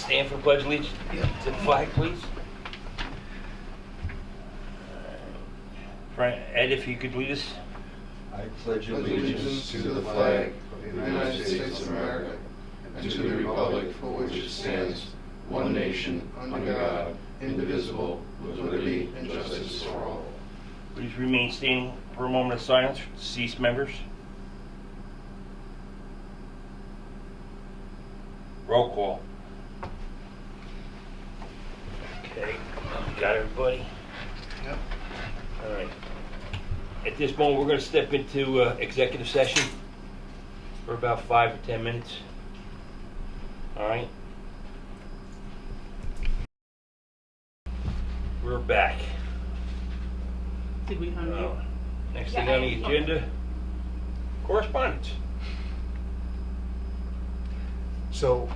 stand for pledge allegiance to the flag, please. Ed, if you could lead us. I pledge allegiance to the flag of the United States of America and to the republic for which it stands, one nation, under God, indivisible, with liberty and justice for all. Please remain standing for a moment of silence for deceased members. Roll call. Okay, got everybody? Yep. All right. At this moment, we're going to step into executive session for about 5 or 10 minutes. All right. We're back. Did we unmute? Next thing on the agenda, correspondence. So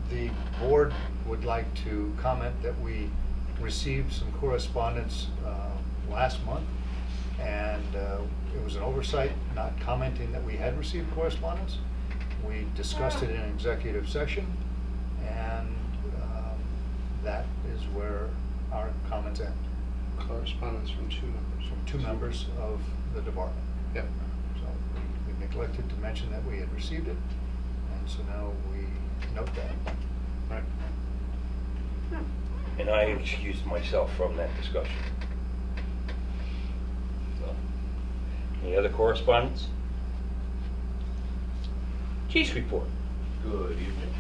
the board would like to comment that we received some correspondence last month, and it was an oversight not commenting that we had received correspondence. We discussed it in executive session, and that is where our comments end. Correspondence from two members. From two members of the department. Yep. So we neglected to mention that we had received it, and so now we note that. Right. And I excused myself from that discussion. So, any other correspondence? Chief's report. Good evening.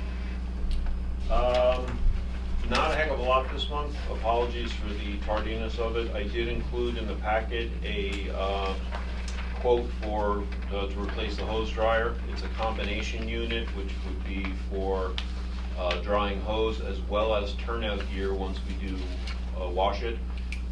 Not a heck of a lot this month. Apologies for the tardiness of it. I did include in the packet a quote for to replace the hose dryer. It's a combination unit, which would be for drying hose as well as turnout gear once we do wash it.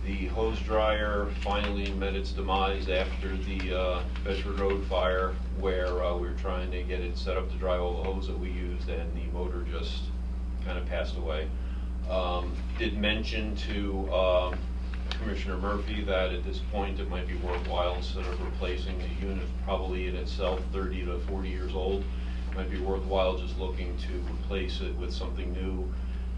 The hose dryer finally met its demise after the Bedford Road fire, where we were trying to get it set up to dry all the hose that we used, and the motor just kind of passed away. Did mention to Commissioner Murphy that at this point it might be worthwhile, instead of replacing the unit probably in itself 30 to 40 years old, it might be worthwhile just looking to replace it with something new.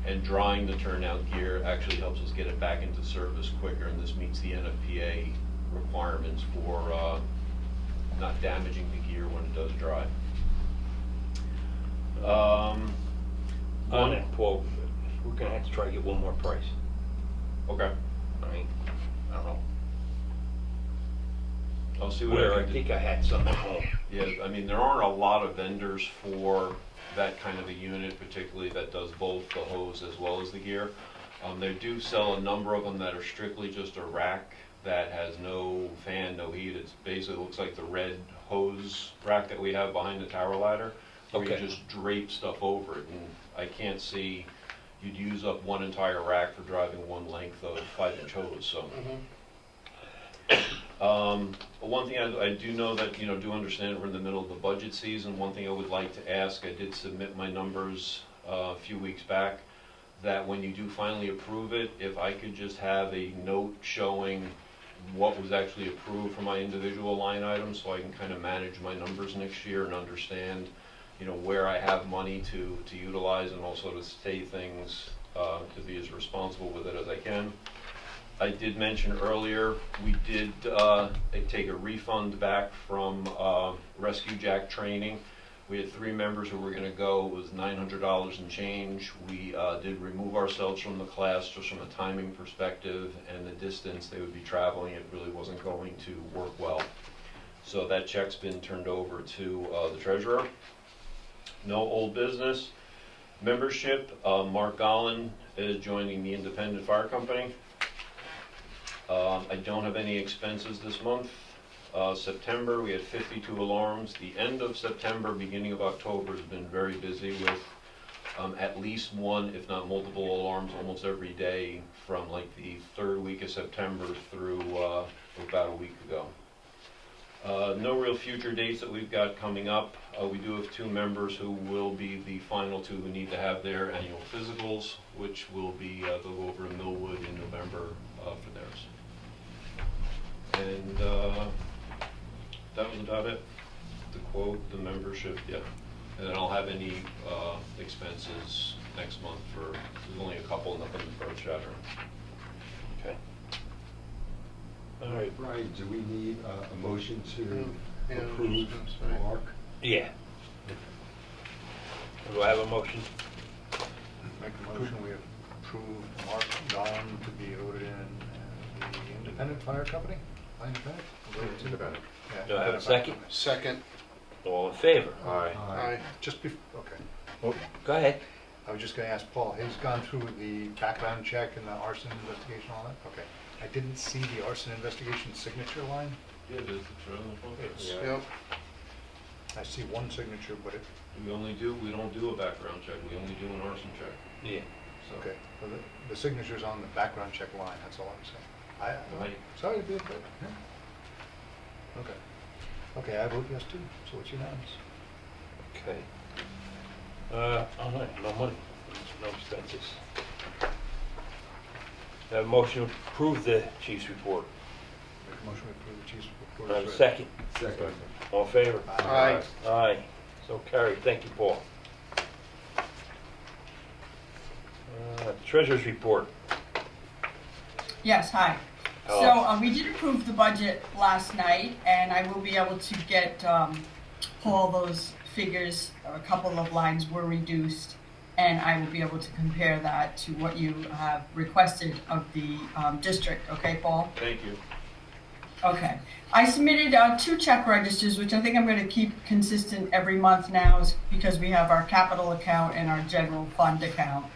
And drying the turnout gear actually helps us get it back into service quicker, and this meets the NFPA requirements for not damaging the gear when it does dry. On that quote, we're going to have to try to get one more price. Okay. All right. I don't know. I'll see what Where I I can think I had some at home. Yeah, I mean, there aren't a lot of vendors for that kind of a unit, particularly that does both the hose as well as the gear. They do sell a number of them that are strictly just a rack that has no fan, no heat. It basically looks like the red hose rack that we have behind the tower ladder, where Okay. you just drape stuff over it. And I can't see you'd use up one entire rack for driving one length of 5-inch hose. So. One thing I do know that, do understand we're in the middle of the budget season. One thing I would like to ask, I did submit my numbers a few weeks back, that when you do finally approve it, if I could just have a note showing what was actually approved for my individual line items, so I can kind of manage my numbers next year and understand, where I have money to utilize, and also to say things, to be as responsible with it as I can. I did mention earlier, we did take a refund back from Rescue Jack training. We had 3 members who were going to go. It was $900 and change. We did remove ourselves from the class just from a timing perspective, and the distance they would be traveling, it really wasn't going to work well. So that check's been turned over to the treasurer. No old business. Membership, Mark Gollin is joining the Independent Fire Company. I don't have any expenses this month. September, we had 52 alarms. The end of September, beginning of October has been very busy with at least one, if not multiple alarms almost every day from like the 3rd week of September through about a week ago. No real future dates that we've got coming up. We do have 2 members who will be the final 2 who need to have their annual physicals, which will be, they'll go over to Millwood in November for theirs. And that was about it. The quote, the membership, yeah. And then I'll have any expenses next month for, there's only a couple, nothing earth-shattering. Okay. All right, Brian, do we need a motion to Yeah, approve sorry. Mark? yeah. Do I have a motion? Make a motion, we approve Mark Don to be voted in as the independent fire company? Independent? Independent. Yeah, Do I have a independent fire second? company. Second. All in favor? Aye. Just okay. Well, Go ahead. I was just gonna ask Paul, he's gone through the background check and the arson investigation, all that? Okay. I didn't see the arson investigation signature line. Yeah, it is, it's right on the front It's- page. Yep. I see one signature, but it, We don't do a background check, we only do an arson check, Yeah. so. okay. Well, the signature's on the background check line, that's all I'm saying. Right. Sorry to be a bit, yeah. Okay. Okay, I vote yes too, so it's unanimous. Okay. All right, no money, no expenses. Have a motion to approve the chief's report. Make a motion to approve the chief's report. Do I have a as read. second? Second. All in favor? Aye. Aye. So carried. Thank you, Paul. Treasurer's report. Yes, hi. So Hello. we did approve the budget last night, and I will be able to get Paul those figures. A couple of lines were reduced, and I will be able to compare that to what you have requested of the district. Okay, Paul? Thank you. Okay. I submitted 2 check registers, which I think I'm going to keep consistent every month now, is because we have our capital account and our general fund account.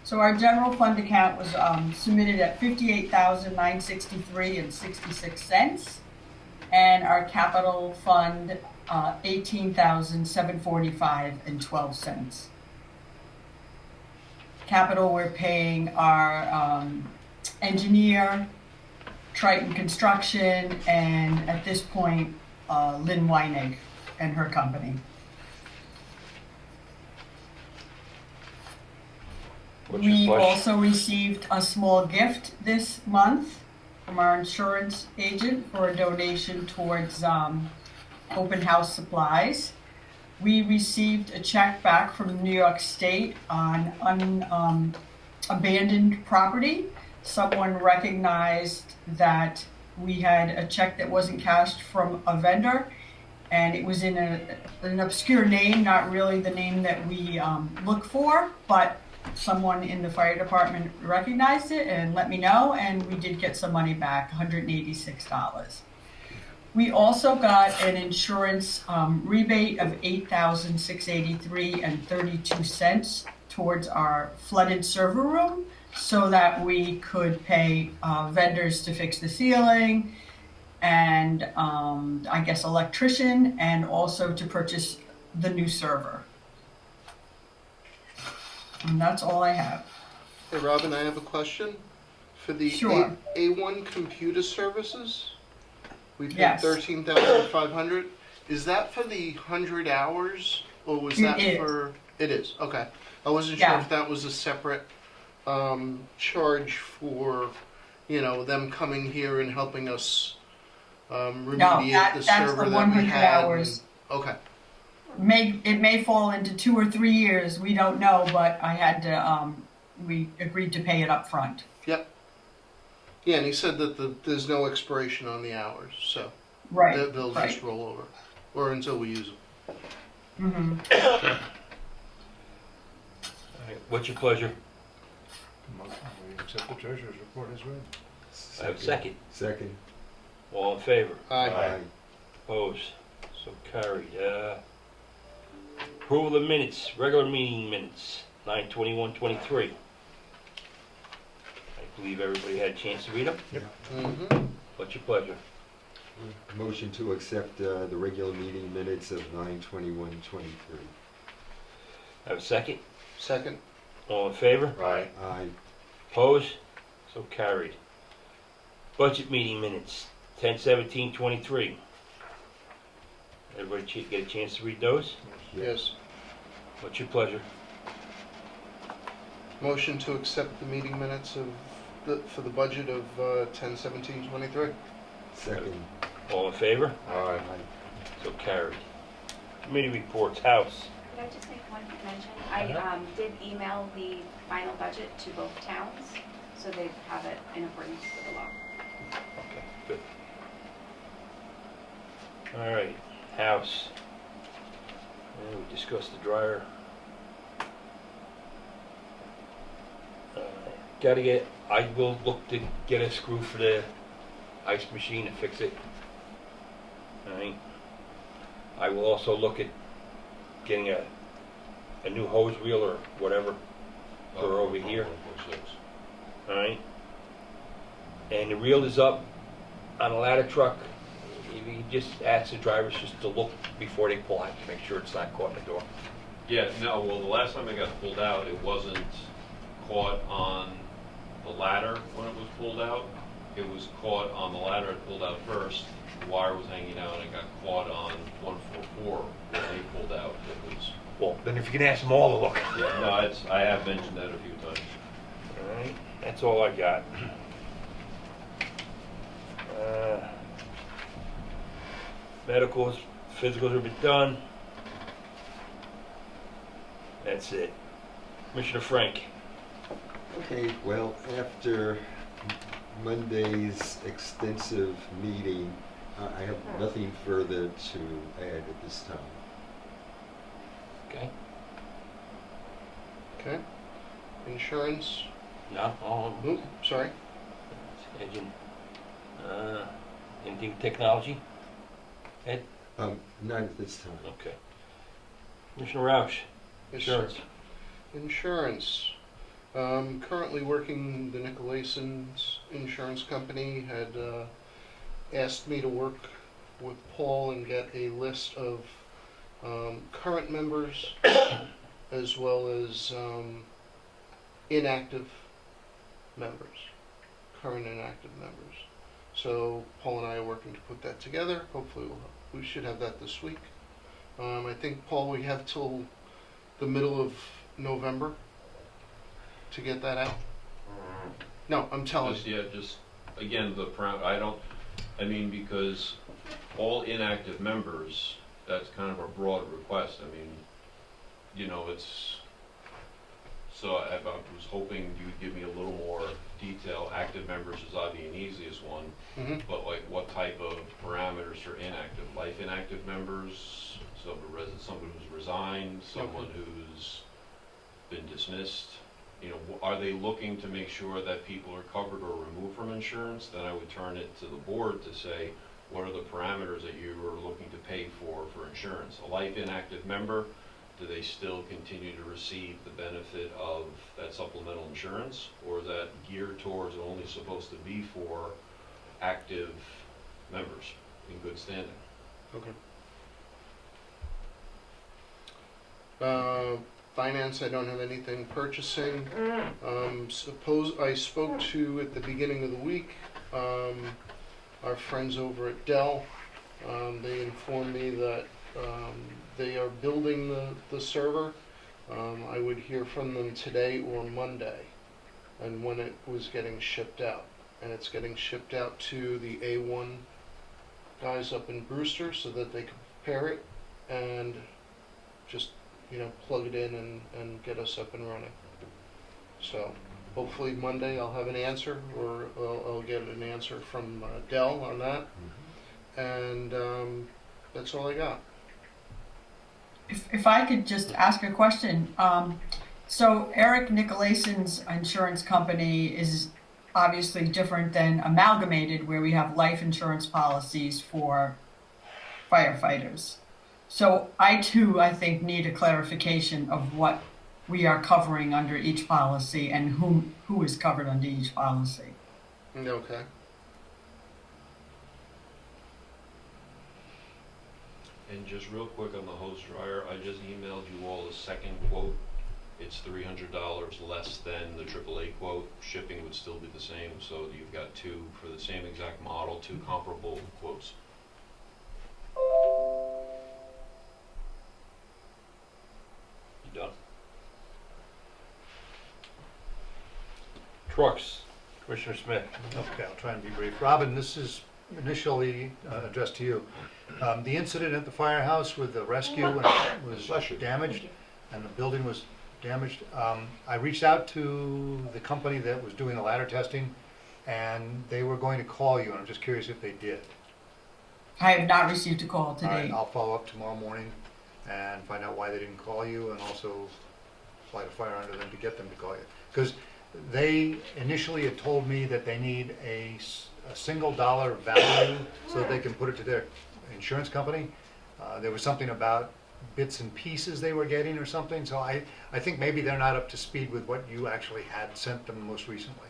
So our general fund account was submitted at $58,963.66, and our capital fund $18,745.12. Capital, we're paying our engineer, Triton Construction, and at this point, Lynn Weinig and her company. What's your We pleasure? also received a small gift this month from our insurance agent for a donation towards open house supplies. We received a check back from New York State on abandoned property. Someone recognized that we had a check that wasn't cashed from a vendor, and it was in an obscure name, not really the name that we look for, but someone in the fire department recognized it and let me know, and we did get some money back, $186. We also got an insurance rebate of $8,683.32 towards our flooded server room, so that we could pay vendors to fix the ceiling, and I guess electrician, and also to purchase the new server. And that's all I have. Hey, Robin, I have a question. For the Sure. A1 computer services, we paid Yes. $13,500. Is that for the 100 hours, or was that It is. for? It is. Okay. I wasn't sure Yeah. if that was a separate charge for, them coming here and helping us remediate the that's server the that we 100 had. hours. Okay. It may fall into 2 or 3 years, we don't know, but I had to, we agreed to pay it up front. Yep. Yeah, and he said that there's no expiration on the hours, so Right, they'll right. just roll over, or until we use them. Mm-hmm. All right, what's your pleasure? Motion, we accept the treasurer's report as read. I have a second. Second. All in favor? Aye. Opposed? So carried. Approval of the minutes, regular meeting minutes, 9/21/23. I believe everybody had a chance to read them. Mm-hmm. What's your pleasure? Motion to accept the regular meeting minutes of 9/21/23. Have a second? Second. All in favor? Aye. Opposed? So carried. Budget meeting minutes, 10/17/23. Everybody get a chance to read those? Yes. What's your pleasure? Motion to accept the meeting minutes for the budget of 10/17/23. Second. All in favor? Aye. So carried. Committee reports, House. Could I just make one mention? I did email the final budget to both towns, so they have it in accordance with the law. Okay, good. All right, house. And we discussed the dryer. I will look to get a screw for the ice machine and fix it. All right. I will also look at getting a new hose reel or whatever for over here. 1.6. All right. And the reel is up on a ladder truck. You just ask the drivers just to look before they pull out to make sure it's not caught in the door. Yeah, no, well, the last time it got pulled out, it wasn't caught on the ladder when it was pulled out. It was caught on the ladder it pulled out first. The wire was hanging out and it got caught on 144 when they pulled out. It was, Well, then if you can ask them all to look. yeah, no, I have mentioned that a few times. All right, that's all I got. Medicals, physicals have been done. That's it. Commissioner Frank. Okay, well, after Monday's extensive meeting, I have nothing further to add at this time. Okay. Okay. Insurance. No, Oop, sorry. engine. Anything technology? Ed? Not at this time. Okay. Commissioner Roush. Yes, sir. Insurance. Insurance. Currently working the Nicolaison's insurance company had asked me to work with Paul and get a list of current members as well as inactive members, current inactive members. So Paul and I are working to put that together. Hopefully we should have that this week. I think, Paul, we have till the middle of November to get that out. No, I'm telling Just, you. yeah, just, again, I mean, because all inactive members, that's kind of a broad request. I mean, you know, so I was hoping you'd give me a little more detail. Active members is obviously an easiest one, Mhm. but like what type of parameters for inactive? Life inactive members, somebody who's resigned, someone who's been dismissed? You know, are they looking to make sure that people are covered or removed from insurance? Then I would turn it to the board to say, what are the parameters that you are looking to pay for insurance? A life inactive member, do they still continue to receive the benefit of that supplemental insurance? Or is that geared towards and only supposed to be for active members in good standing? Okay. Finance, I don't have anything. Purchasing, I spoke to, at the beginning of the week, our friends over at Dell. They informed me that they are building the server. I would hear from them today or Monday, and when it was getting shipped out. And it's getting shipped out to the A1 guys up in Brewster so that they can prepare it and just, you know, plug it in and get us up and running. So hopefully Monday I'll have an answer, or I'll get an answer from Dell on that. And that's all I got. If I could just ask a question. So Eric Nicolaison's insurance company is obviously different than Amalgamated, where we have life insurance policies for firefighters. So I too, I think, need a clarification of what we are covering under each policy and who is covered under each policy. Okay. And just real quick on the hose dryer, I just emailed you all a second quote. It's $300 less than the AAA quote. Shipping would still be the same, so you've got two for the same exact model, two comparable quotes. You done? Trucks. Commissioner Smith. Okay, I'll try and be brief. Robin, this is initially addressed to you. The incident at the firehouse with the rescue when it was damaged and the building was damaged, I reached out to the company that was doing the ladder testing and they were going to call you, and I'm just curious if they did. I have not received a call All right, today. I'll follow up tomorrow morning and find out why they didn't call you and also light a fire under them to get them to call you. Because they initially had told me that they need a single dollar value so that they can put it to their insurance company. There was something about bits and pieces they were getting or something, so I think maybe they're not up to speed with what you actually had sent them most recently.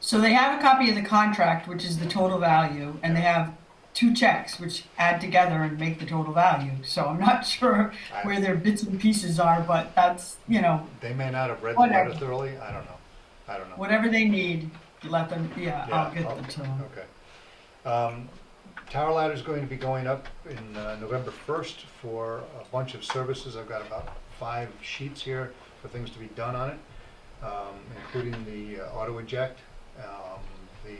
So they have a copy of the contract, which is the total value, and they have 2 checks, which add together and make the total value. So I'm not sure where their bits and pieces are, but that's, you know, They may not have read the Whatever. letter thoroughly, I don't know. whatever they need, let them, I'll get them to them. Okay. Tower ladder's going to be going up in November 1st for a bunch of services. I've got about 5 sheets here for things to be done on it, including the auto eject, the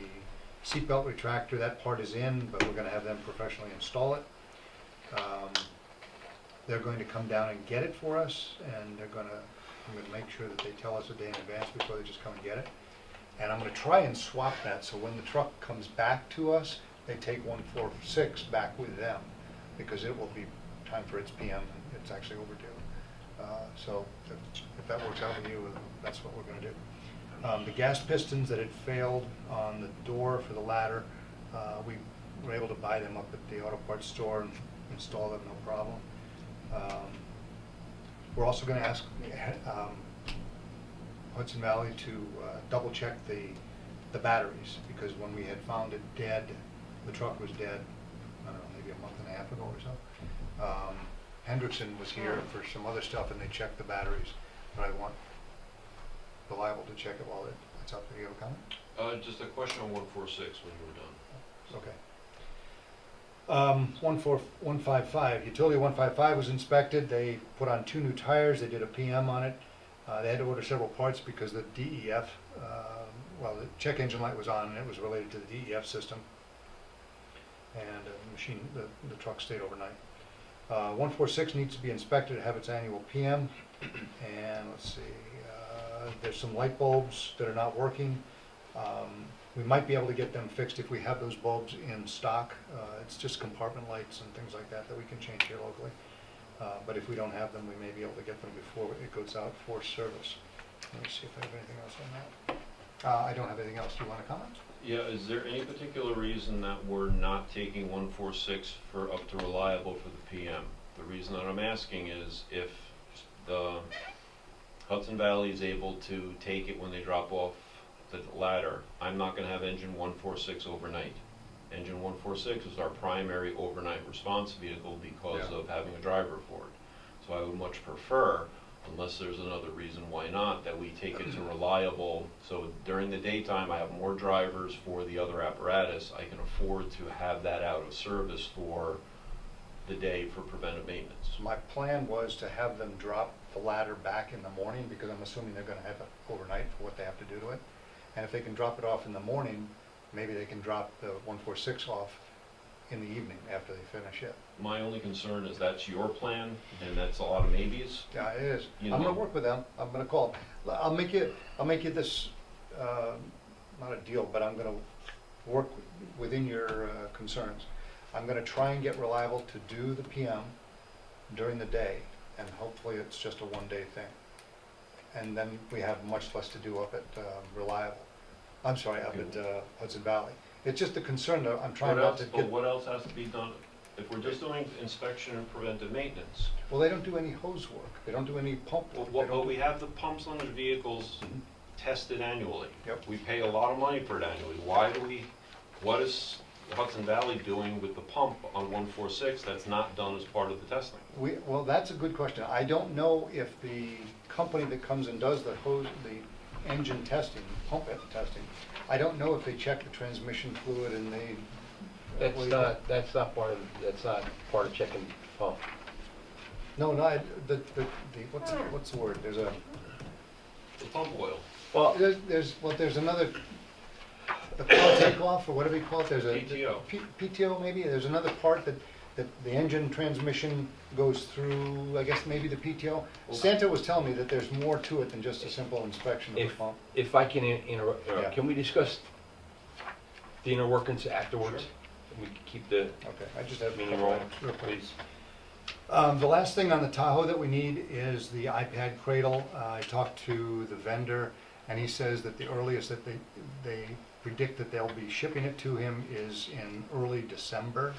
seatbelt retractor. That part is in, but we're going to have them professionally install it. They're going to come down and get it for us, and I'm going to make sure that they tell us a day in advance before they just come and get it. And I'm going to try and swap that so when the truck comes back to us, they take 146 back with them, because it will be time for its PM and it's actually overdue. So if that works out with you, that's what we're going to do. The gas pistons that had failed on the door for the ladder, we were able to buy them up at the auto parts store and install them, no problem. We're also going to ask Hudson Valley to double check the batteries, because when we had found it dead, the truck was dead, I don't know, maybe a month and a half ago or so. Hendrickson was here for some other stuff and they checked the batteries, but I want Reliable to check it while it's up. Do you have a comment? Just a question on 146 when you were done. Okay. 155, utility 155 was inspected. They put on 2 new tires. They did a PM on it. They had to order several parts because the DEF, the check engine light was on and it was related to the DEF system. And the truck stayed overnight. 146 needs to be inspected to have its annual PM. And let's see, there's some light bulbs that are not working. We might be able to get them fixed if we have those bulbs in stock. It's just compartment lights and things like that that we can change here locally. But if we don't have them, we may be able to get them before it goes out for service. Let me see if I have anything else on that. I don't have anything else. Do you want to comment? Yeah, is there any particular reason that we're not taking 146 for up to reliable for the PM? The reason that I'm asking is if the Hudson Valley is able to take it when they drop off the ladder, I'm not going to have engine 146 overnight. Engine 146 is our primary overnight response vehicle because of having a driver for it. So I would much prefer, unless there's another reason why not, that we take it to reliable. So during the daytime I have more drivers for the other apparatus. I can afford to have that out of service for the day for preventive maintenance. My plan was to have them drop the ladder back in the morning, because I'm assuming they're going to have it overnight for what they have to do to it. And if they can drop it off in the morning, maybe they can drop the 146 off in the evening after they finish it. My only concern is that's your plan, and that's a lot of maybes. Yeah, it is. You I'm know. going to work with them. I'm going to call them. I'll make you this, not a deal, but I'm going to work within your concerns. I'm going to try and get Reliable to do the PM during the day, and hopefully it's just a one-day thing. And then we have much less to do up at Reliable. I'm sorry, up at Hudson Valley. It's just a concern that I'm trying not to get. But what else has to be done? If we're just doing inspection and preventive maintenance, Well, they don't do any hose work. They don't do any pump work. They don't but do- we have the pumps on the vehicles tested annually. Yep. We pay a lot of money for it annually. What is Hudson Valley doing with the pump on 146 that's not done as part of the testing? Well, that's a good question. I don't know if the company that comes and does the engine testing, pump testing, I don't know if they check the transmission fluid and they. That's not part of checking pump. No, what's the word? There's a, The pump oil. Well, there's another, the power takeoff, or whatever you call it, there's a. PTO. PTO maybe, there's another part that the engine transmission goes through, I guess maybe the PTO. Santa was telling me that there's more to it than just a simple inspection of the If, pump. if I can interrupt, Yeah. can we discuss the inner workings afterwards? Sure. We can keep the Okay, I just have a meeting couple rolling, items, real quick. please. The last thing on the Tahoe that we need is the iPad cradle. I talked to the vendor, and he says that the earliest that they predict that they'll be shipping it to him is in early December.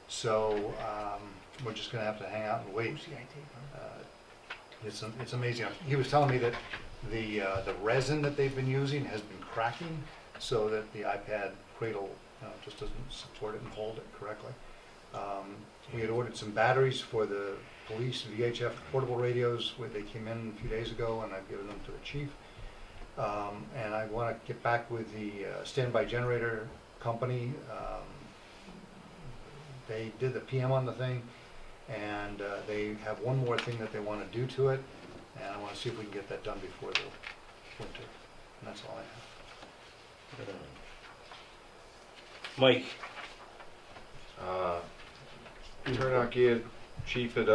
So we're just gonna have to hang out and wait. It's amazing. He was telling me that the resin that they've been using has been cracking, so that the iPad cradle just doesn't support it and hold it correctly. We had ordered some batteries for the police VHF portable radios, where they came in a few days ago, and I've given them to the chief. And I want to get back with the standby generator company. They did the PM on the thing, and they have one more thing that they want to do to it, and I want to see if we can get that done before the winter. And that's all I have. Mike, Turnout gear, chief had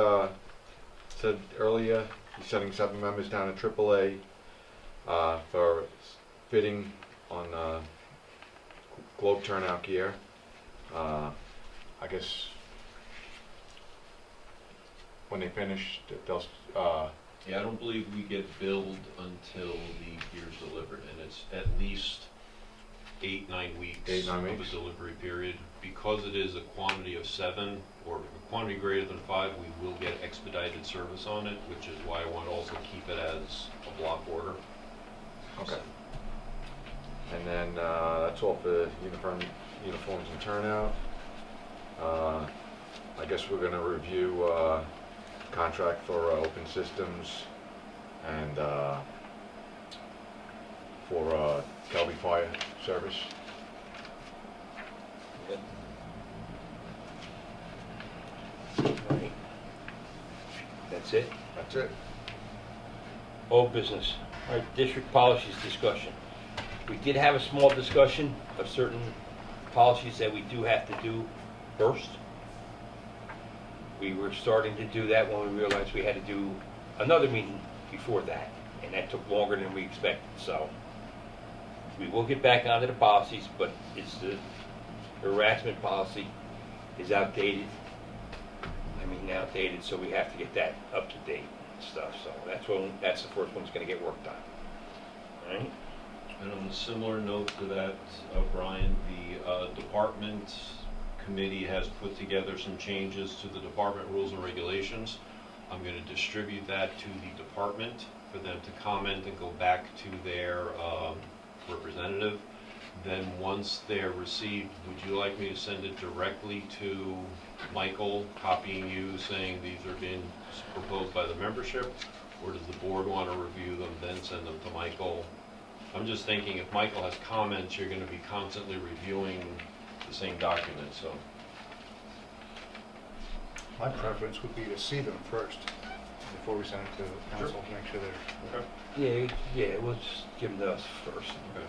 said earlier, he's sending 7 members down to AAA for fitting on globe turnout gear. I guess when they finish, they'll Yeah, I don't believe we get billed until the gear's delivered, and it's at least 8-9 weeks 8-9 of weeks. a delivery period. Because it is a quantity of 7 or a quantity greater than 5, we will get expedited service on it, which is why I want to also keep it as a block order. Okay. And then that's all for uniforms and turnout. I guess we're going to review contract for open systems and for Kelby Fire Service. Right. That's it? That's it. Old business. All right, district policies discussion. We did have a small discussion of certain policies that we do have to do first. We were starting to do that when we realized we had to do another meeting before that, and that took longer than we expected, so we will get back onto the policies, but it's the harassment policy is outdated. Outdated, so we have to get that up to date and stuff, so that's the first one's gonna get worked on. All right? And on a similar note to that, Brian, the department committee has put together some changes to the department rules and regulations. I'm going to distribute that to the department for them to comment and go back to their representative. Then once they're received, would you like me to send it directly to Michael, copying you, saying these are being proposed by the membership? Or does the board want to review them, then send them to Michael? I'm just thinking if Michael has comments, you're going to be constantly reviewing the same document, so. My preference would be to see them first, before we send it to council, to make sure they're. Yeah, we'll just give them to us first. Okay.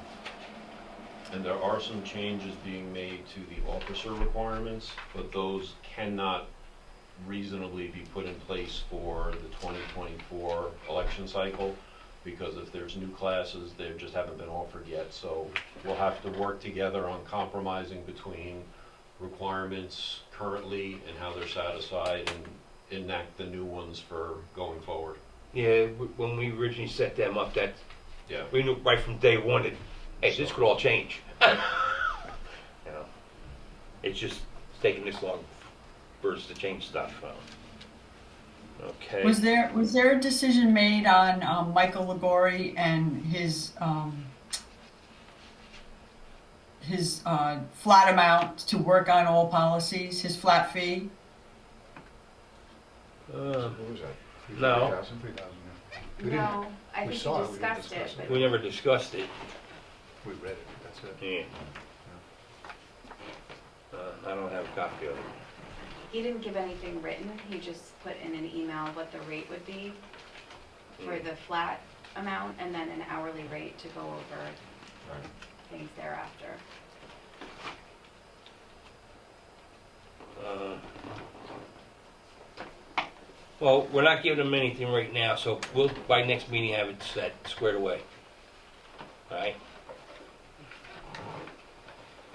And there are some changes being made to the officer requirements, but those cannot reasonably be put in place for the 2024 election cycle, because if there's new classes, they just haven't been offered yet. So we'll have to work together on compromising between requirements currently and how they're satisfied, and enact the new ones for going forward. Yeah, when we originally set them up, Yeah. we knew right from day one that, hey, this could all change. It's just taking this long for us to change stuff. Okay. Was there a decision made on Michael Ligori and his flat amount to work on all policies, his flat fee? What was that? No. 3,000? 3,000, yeah. We didn't- No, I we think saw you it, we didn't discussed it, discuss it. but We never discussed it. We read it, that's it. Yeah. I don't have a copy of it. he didn't give anything written. He just put in an email what the rate would be for the flat amount, and then an hourly rate to go over Right. things thereafter. Well, we're not giving them anything right now, so we'll, by next meeting, have it set, squared away. All right?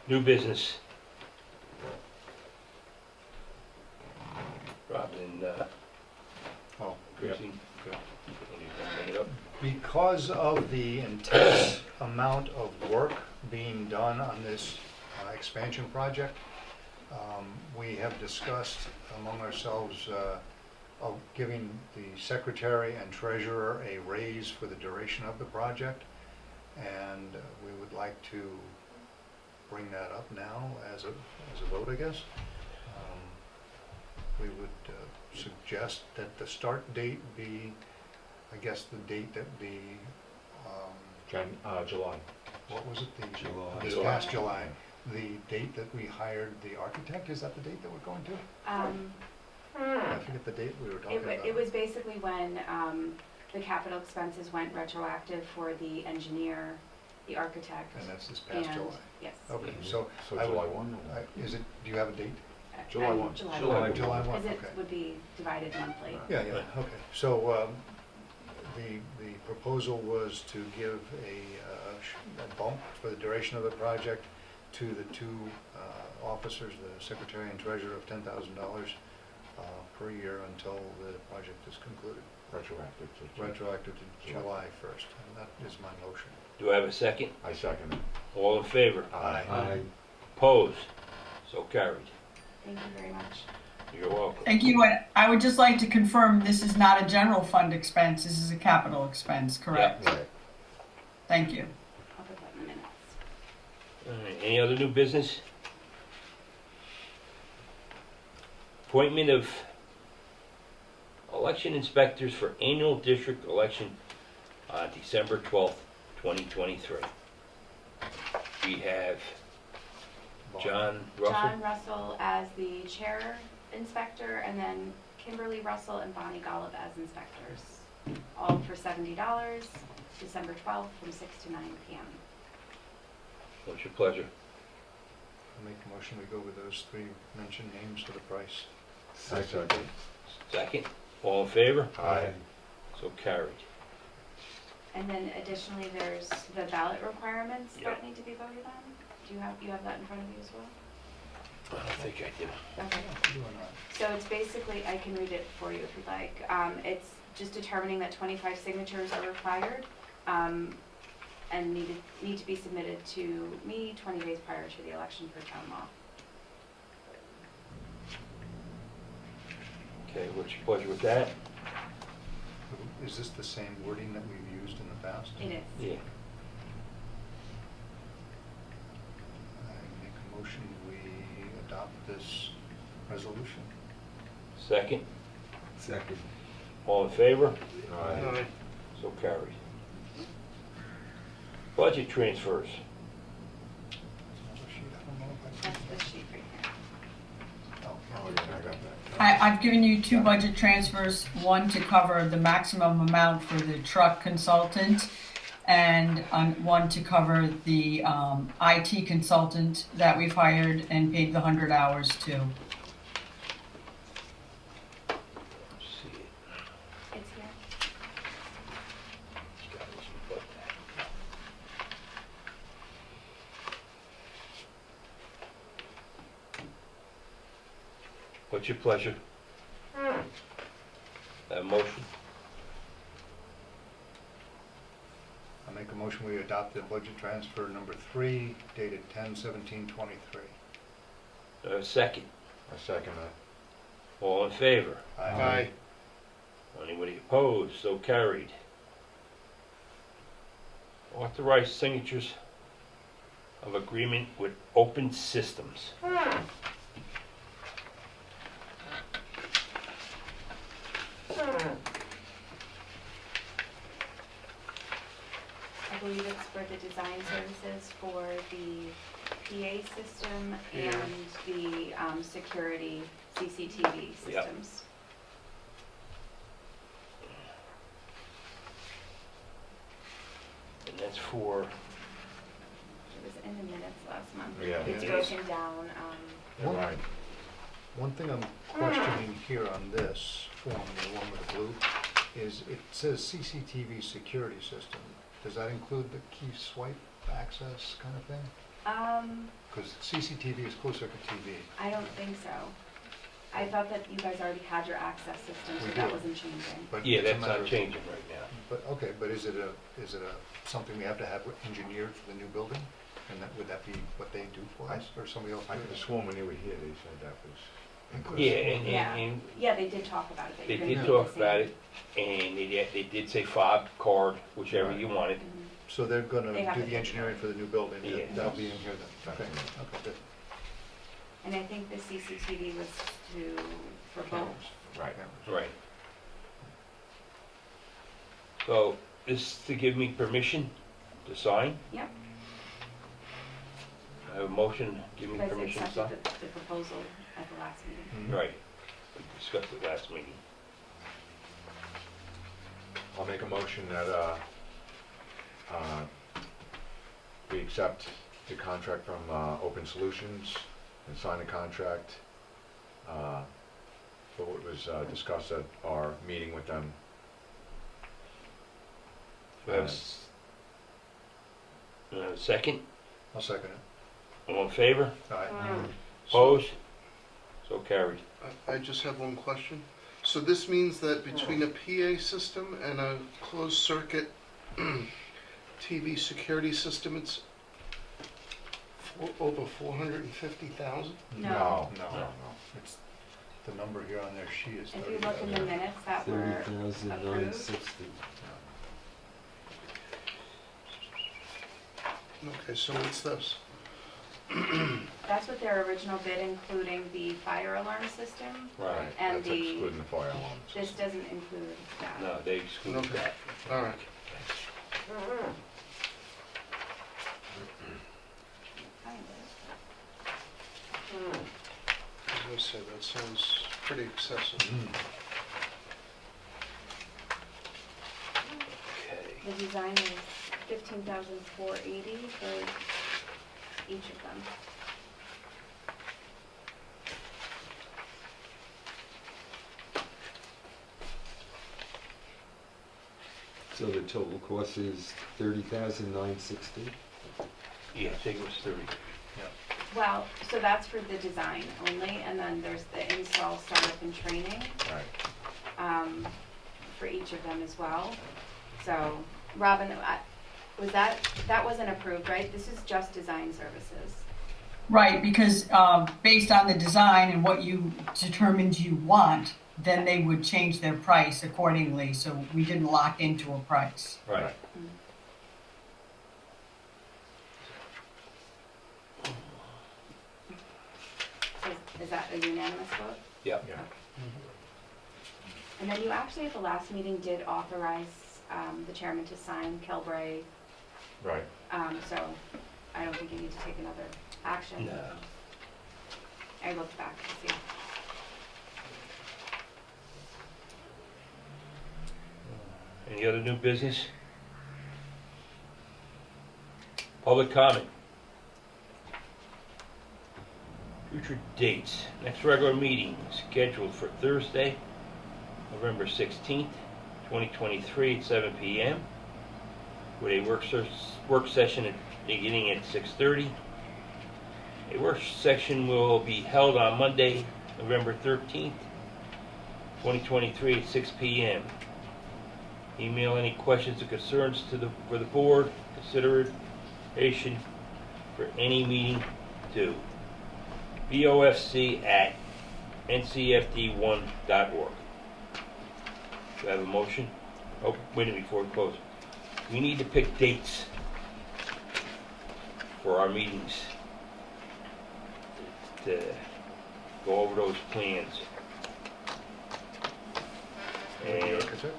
New business. Robin, Oh, Chrissy, okay. You can bring it up. because of the intense amount of work being done on this expansion project, we have discussed among ourselves of giving the secretary and treasurer a raise for the duration of the project. And we would like to bring that up now as a vote, I guess. We would suggest that the start date be, I guess, the date that the, July. what was it? The July. This July. past July. The date that we hired the architect, is that the date that we're going to? I forget the date we were talking about. It was basically when the capital expenses went retroactive for the engineer, the architect. And that's this past and- July. Yes. Okay, so. So I would- July 1? Is it, do you have a date? July 1. July July 1. July 1, Because okay. it would be divided monthly. Yeah, yeah, okay. So the proposal was to give a bump for the duration of the project to the two officers, the secretary and treasurer, of $10,000 per year until the project is concluded, Retroactive to. retroactive to July 1st. And that is my motion. Do I have a second? I second it. All in favor? Aye. Opposed? So carried. Thank you very much. You're welcome. Thank you. And I would just like to confirm this is not a general fund expense, this is a capital expense, correct? Right. Thank you. I'll put that in the minutes. All right, any other new business? Appointment of election inspectors for annual district election on December 12th, 2023. We have John Russell. John Russell as the chair inspector, and then Kimberly Russell and Bonnie Golub as inspectors. All for $70, December 12th from 6 to 9 p.m. What's your pleasure? I make the motion, we go with those three mentioned names for the price. I second. Second. All in favor? Aye. So carried. And then additionally, there's the ballot requirements Yep. that need to be voted on. Do you have that in front of you as well? I think I did. Okay. You and So it's basically, I can read it for you if you'd like. It's just determining that 25 signatures are required and need to be submitted to me 20 days prior to the election per town law. Okay, what's your pleasure with that? I. Is this the same wording that we've used in the past? It is. Yeah. I make a motion, we adopt this resolution. Second. Second. All in favor? Aye. So carried. Budget transfers. Another sheet, I don't know if I- That's the sheet right here. Oh, Oh, yeah, I got that. I've given you two budget transfers, one to cover the maximum amount for the truck consultant, and one to cover the IT consultant that we've hired and paid the 100 hours to. Let's see it. It's here. It's got this one, but- What's your pleasure? That motion? I make a motion, we adopt the budget transfer number 3 dated 10/17/23. Second. I second that. All in favor? Aye. Anybody opposed? So carried. Authorized signatures of agreement with Open Systems. I believe it's for the design services for the PA system and the security CCTV Yep. systems. And that's for, So this in the minutes last month. Yeah. It's Yeah. broken down, One- Right. One thing I'm questioning here on this form, the one with the blue, is it says CCTV security system. Does that include the key swipe access kind of thing? Because CCTV is closed circuit TV. I don't think so. I thought that you guys already had your access system, so We that do. wasn't changing. But Yeah, it's a that's matter not of- changing right now. But, okay, but is it something we have to have engineered for the new building? And would that be what they do for us, or somebody else do I it? could have sworn when you were here, they said that was. Yeah, and, Yeah. and Yeah, they did talk about it. that they you're gonna did keep talk the same. about it, and they did say fob, card, whichever Right. you wanted. Mhm. So they're gonna They have do to the do engineering that. for the new building? Yeah. That'll be in here then? Okay, Definitely. okay, good. And I think the CCTV was for both. Right. Right. So, this is to give me permission to sign? Yep. I have a motion, give me You guys permission to sign? accepted the proposal at the last meeting. Mhm. Right, we discussed it last meeting. I'll make a motion that, we accept the contract from, Open Solutions and sign the contract, for what was, discussed at our meeting with them. Do I have a second? I'll second it. All in favor? All right. Opposed? So carried. I just have one question. So this means that between a PA system and a closed circuit TV security system, it's over 450,000? No. No, it's, the number here on their sheet is If you look in the 30,000. minutes that were 30,960. Okay, so what's this? that's what their original bid, including the fire alarm system. Right. And That's the- excluding the fire alarm. This doesn't include that. No, they excluded Okay. that. All right. Kind As I said, that sounds pretty excessive. Okay. of. The design is 15,480 for each of them. So the total cost is 30,960? Yeah, I think it was 30. Well, so that's for the design only, and then there's the install, startup, and training Right. for each of them as well. So, Robin, was that wasn't approved, right? This is just design services. Right, because based on the design and what you determined you want, then they would change their price accordingly, so we didn't lock into a price. Right. Is that a unanimous vote? Yep. Yeah. And then you actually at the last meeting did authorize the chairman to sign Kelbray, Right. so I don't think you need to take another action. No. I looked back to see. Any other new business? Public comment. Future dates. Next regular meeting scheduled for Thursday, November 16th, 2023 at 7 p.m. with a work session beginning at 6:30. A work session will be held on Monday, November 13th, 2023 at 6 p.m. Email any questions or concerns for the board, consideration for any meeting to bofc@ncfd1.org. Do I have a motion? Oh, wait a minute before we close. We need to pick dates for our meetings to go over those plans. The And architect?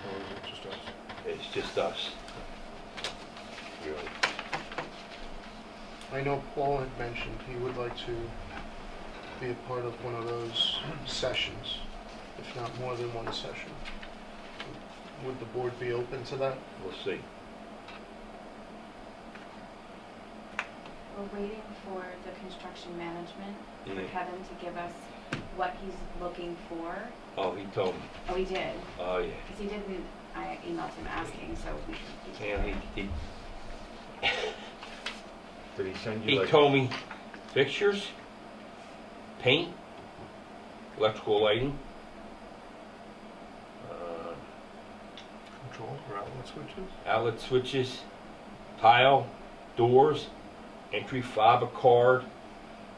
Or is it just us? it's just us. Really. I know Paul had mentioned he would like to be a part of one of those sessions, if not more than one session. Would the board be open to that? We'll see. We're waiting for the construction management for Mhm. Kevin to give us what he's looking for. Oh, he told me. Oh, he did, Oh, yeah. because he didn't, I emailed him asking, so we. Yeah, he Did he send you He like? told me fixtures, paint, electrical lighting, Control or outlet switches? outlet switches, tile, doors, entry fob card.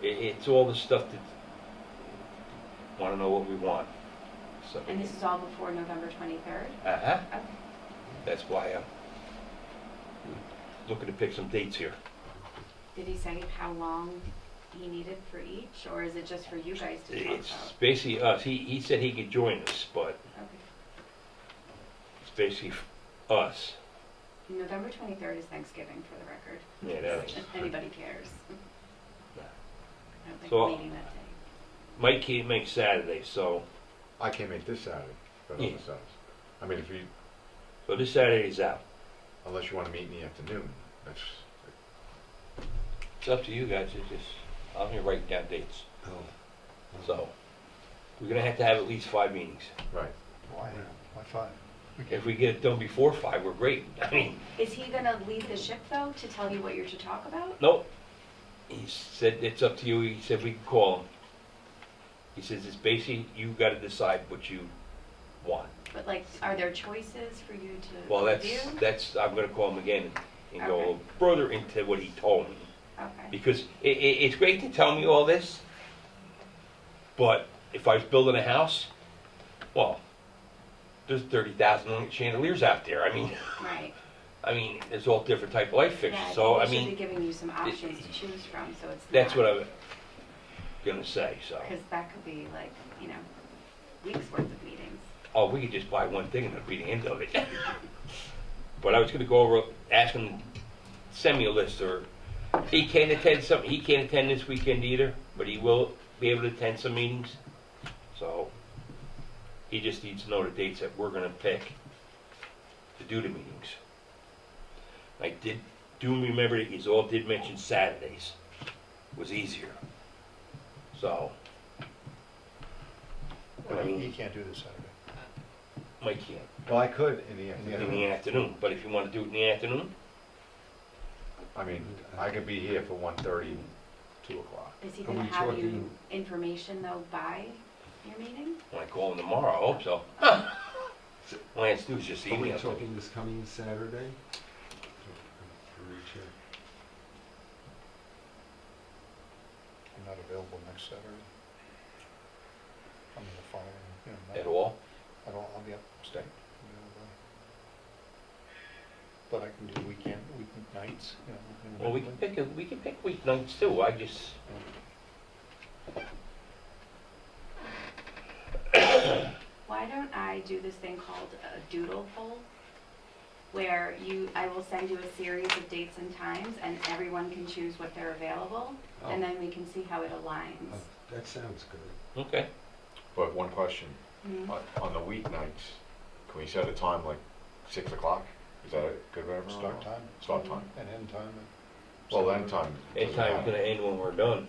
It's all the stuff that want to know what we want. So, And this is all before November 23rd? uh-huh. Okay. That's why I'm looking to pick some dates here. Did he say how long he needed for each, or is it just for you guys to talk It's about? basically us. He said he could join us, but Okay. it's basically us. November 23rd is Thanksgiving, for the record. Yeah, that is. If anybody cares. Yeah. I don't think So- we're meeting that day. Mike can't make Saturday, so I can't make this Saturday, but Yeah. other Saturdays. I mean, if you, this Saturday's out. unless you wanna meet in the afternoon, that's, It's up to you guys. It's just I'm here writing down dates. Oh. So we're gonna have to have at least 5 meetings. right. Why? Why 5? If we get it done before 5, we're great. I mean, Is he gonna lead the ship, though, to tell you what you're to talk about? nope. He said it's up to you. He said we can call him. He says it's basically you got to decide what you want. But like, are there choices for you to Well, review? that's I'm gonna call him again and go a Okay. little further into what he told me. Okay. Because it's great to tell me all this, but if I was building a house, well, there's 30,000 chandeliers out there. Right. I mean, there's all different type of light Yeah, fixtures. I So think I we should be mean, giving you some options to choose from, so it's that's not. what I'm gonna say. So, Because that could be like, weeks worth of meetings. oh, we could just buy one thing and it'd be the end of it. But I was gonna go over, ask him, send me a list, or he can't attend this weekend either, but he will be able to attend some meetings. So he just needs to know the dates that we're gonna pick to do the meetings. I do remember that you all did mention Saturdays was easier. So, Well, I mean- he can't do this Saturday. Mike can't Well, I could in the in afternoon. the afternoon, but if you wanna do it in the afternoon, I mean, I could be here for 1:30, 2 o'clock. Is he Are gonna we have you talking- information, though, by your meeting? when I call him tomorrow, I hope so. All I have to do is just Are we email. talking this coming Saturday? Recheck. I'm not available next Saturday. I mean, the following, At all? I'll be upstate. But I can do weekend nights, Well, we can pick weeknights too. I just, Why don't I do this thing called a doodle poll? Where I will send you a series of dates and times, and everyone can choose what they're available, and Oh. then we can see how it aligns. Oh, that sounds good. okay. But one question, Mhm. on the weeknights, can we set a time like 6 o'clock? Is that a good for everyone? Start time. Start time? And end time. Well, end time. End time's gonna end when we're done.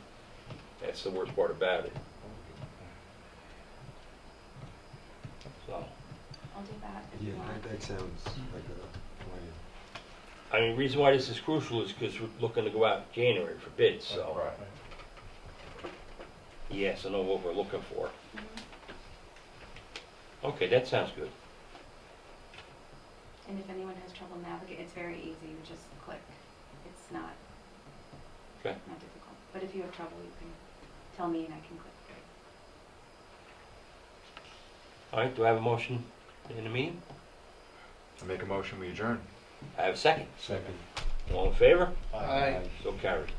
That's the worst part about it. So, I'll do that if Yeah, you want. that sounds like a plan. I mean, the reason why this is crucial is because we're looking to go out in January for bids, so Right. yes, I know what we're looking for. Mhm. Okay, that sounds good. And if anyone has trouble navigating, it's very easy, you just click. It's not, Okay. not difficult. But if you have trouble, you can tell me and I can click. All right, do I have a motion in the meeting? I make a motion, we adjourn. I have a second. Second. All in favor? Aye. So carried.